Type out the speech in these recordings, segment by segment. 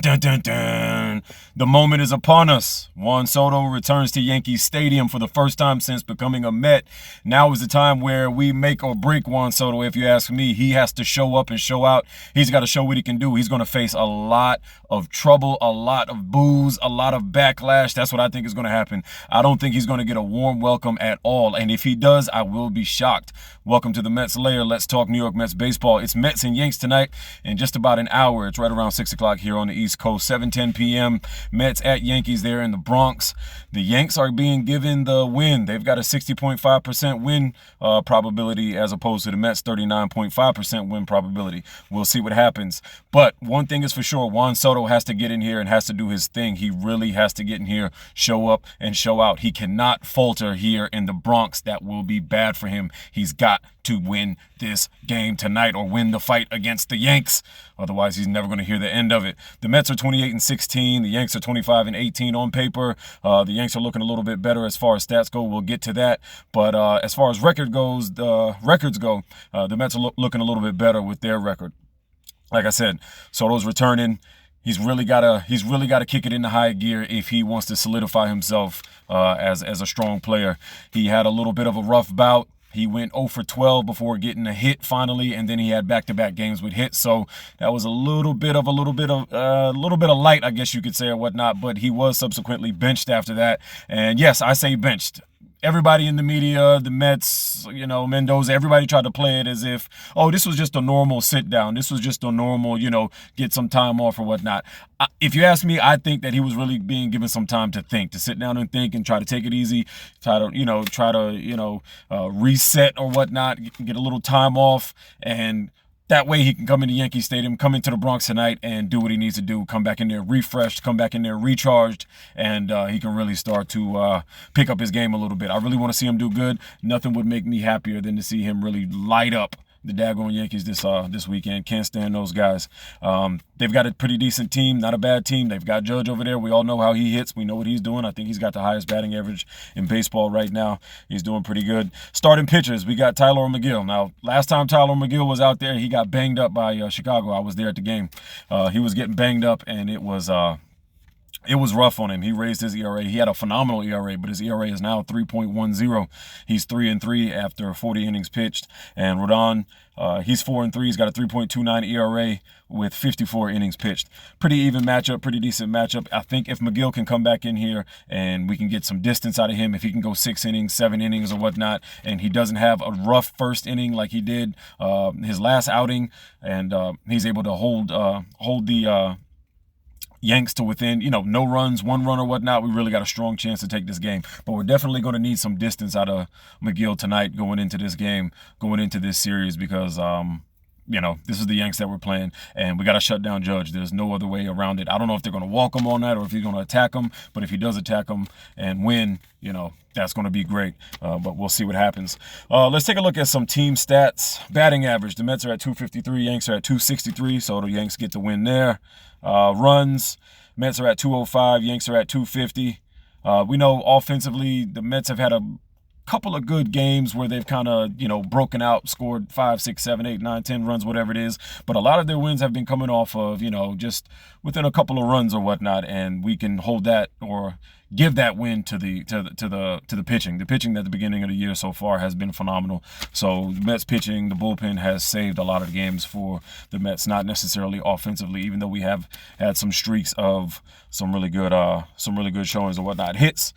Dun, dun, dun, dun. The moment is upon us. Juan Soto returns to Yankee Stadium for the first time since becoming a Met. Now is the time where we make or break Juan Soto, if you ask me. He has to show up and show out. He's got to show what he can do. He's going to face a lot of trouble, a lot of boos, a lot of backlash. That's what I think is going to happen. I don't think he's going to get a warm welcome at all. And if he does, I will be shocked. Welcome to the Mets Lair. Let's talk New York Mets baseball. It's Mets and Yanks tonight in just about an hour. It's right around 6 o'clock here on the East Coast, 7:10 p.m. Mets at Yankees there in the Bronx. The Yanks are being given the win. They've got a 60.5% win probability as opposed to the Mets' 39.5% win probability. We'll see what happens. But one thing is for sure, Juan Soto has to get in here and has to do his thing. He really has to get in here, show up, and show out. He cannot falter here in the Bronx. That will be bad for him. He's got to win this game tonight or win the fight against the Yanks. Otherwise, he's never going to hear the end of it. The Mets are 28-16. The Yanks are 25-18 on paper. The Yanks are looking a little bit better as far as stats go. We'll get to that. But as far as records go, the Mets are looking a little bit better with their record. Like I said, Soto's returning. He's really got to kick it into high gear if he wants to solidify himself as a strong player. He had a little bit of a rough bout. He went 0 for 12 before getting a hit finally, and then he had back-to-back games with hits. So that was a little bit of light, I guess you could say, or whatnot. But he was subsequently benched after that. And yes, I say benched. Everybody in the media, the Mets, Mendoza, everybody tried to play it as if, oh, this was just a normal sit down. This was just a normal, get some time off or whatnot. If you ask me, I think that he was really being given some time to think, to sit down and think and try to take it easy, try to reset or whatnot, get a little time off, and that way he can come into Yankee Stadium, come into the Bronx tonight and do what he needs to do. Come back in there refreshed, come back in there recharged, and he can really start to pick up his game a little bit. I really want to see him do good. Nothing would make me happier than to see him really light up the daggone Yankees this weekend. Can't stand those guys. They've got a pretty decent team, not a bad team. They've got Judge over there. We all know how he hits. We know what he's doing. I think he's got the highest batting average in baseball right now. He's doing pretty good. Starting pitchers, we got Tyler McGill. Now, last time Tyler McGill was out there, he got banged up by Chicago. I was there at the game. He was getting banged up, and it was rough on him. He raised his ERA. He had a phenomenal ERA, but his ERA is now 3.10. He's 3-3 after 40 innings pitched. And Rodon, he's 4-3. He's got a 3.29 ERA with 54 innings pitched. Pretty even matchup, pretty decent matchup. I think if McGill can come back in here and we can get some distance out of him, if he can go 6 innings, 7 innings or whatnot, and he doesn't have a rough first inning like he did his last outing, and he's able to hold the Yanks to within, no runs, 1 run or whatnot, we really got a strong chance to take this game. But we're definitely going to need some distance out of McGill tonight going into this game, going into this series, because, this is the Yanks that we're playing, and we got to shut down Judge. There's no other way around it. I don't know if they're going to walk him on that or if he's going to attack him, but if he does attack him and win, that's going to be great. But we'll see what happens. Let's take a look at some team stats. Batting average, the Mets are at 253, Yanks are at 263, so the Yanks get the win there. Runs, Mets are at 205, Yanks are at 250. We know offensively the Mets have had a couple of good games where they've kind of, broken out, scored 5, 6, 7, 8, 9, 10 runs, whatever it is. But a lot of their wins have been coming off of, just within a couple of runs or whatnot, and we can hold that or give that win to the pitching. The pitching at the beginning of the year so far has been phenomenal. So the Mets pitching, the bullpen has saved a lot of games for the Mets, not necessarily offensively, even though we have had some streaks of some really good showings and whatnot. Hits,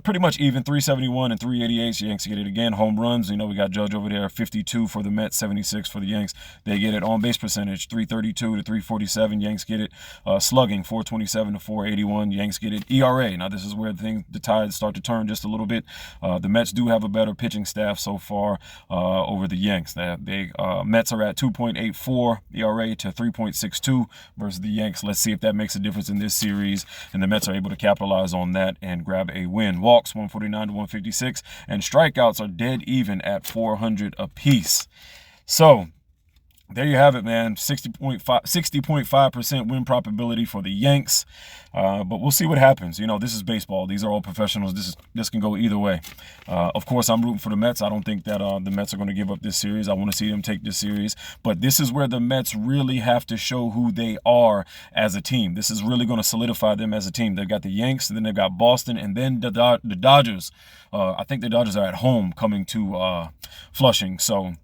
pretty much even, 371 and 388. Yanks get it again. Home runs, we got Judge over there, 52 for the Mets, 76 for the Yanks. They get it. On base percentage, 332 to 347. Yanks get it. Slugging, 427 to 481. Yanks get it. ERA. Now this is where the tides start to turn just a little bit. The Mets do have a better pitching staff so far over the Yanks. Mets are at 2.84 ERA to 3.62 versus the Yanks. Let's see if that makes a difference in this series, and the Mets are able to capitalize on that and grab a win. Walks, 149 to 156, and strikeouts are dead even at 400 apiece. So there you have it, man. 60.5% win probability for the Yanks. But we'll see what happens. You know, this is baseball. These are all professionals. This can go either way. Of course, I'm rooting for the Mets. I don't think that the Mets are going to give up this series. I want to see them take this series. But this is where the Mets really have to show who they are as a team. This is really going to solidify them as a team. They've got the Yanks, and then they've got Boston, and then the Dodgers. I think the Dodgers are at home coming to Flushing. So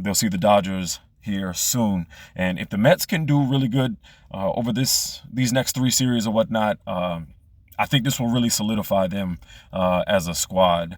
they'll see the Dodgers here soon. And if the Mets can do really good over these next 3 series or whatnot, I think this will really solidify them as a squad.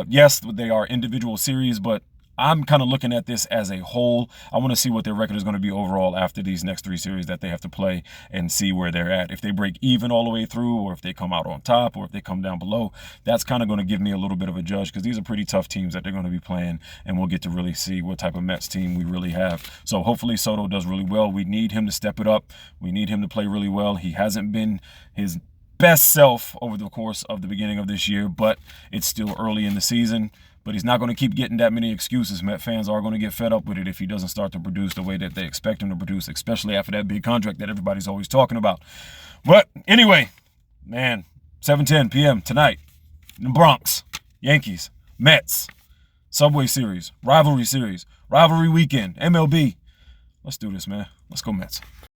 Yes, they are individual series, but I'm kind of looking at this as a whole. I want to see what their record is going to be overall after these next 3 series that they have to play and see where they're at. If they break even all the way through, or if they come out on top, or if they come down below, that's kind of going to give me a little bit of a judge, because these are pretty tough teams that they're going to be playing, and we'll get to really see what type of Mets team we really have. So hopefully Soto does really well. We need him to step it up. We need him to play really well. He hasn't been his best self over the course of the beginning of this year, but it's still early in the season. But he's not going to keep getting that many excuses. Met fans are going to get fed up with it if he doesn't start to produce the way that they expect him to produce, especially after that big contract that everybody's always talking about. But anyway, man, 7:10 p.m. tonight in the Bronx, Yankees, Mets, Subway Series, rivalry weekend, MLB. Let's do this, man. Let's go Mets.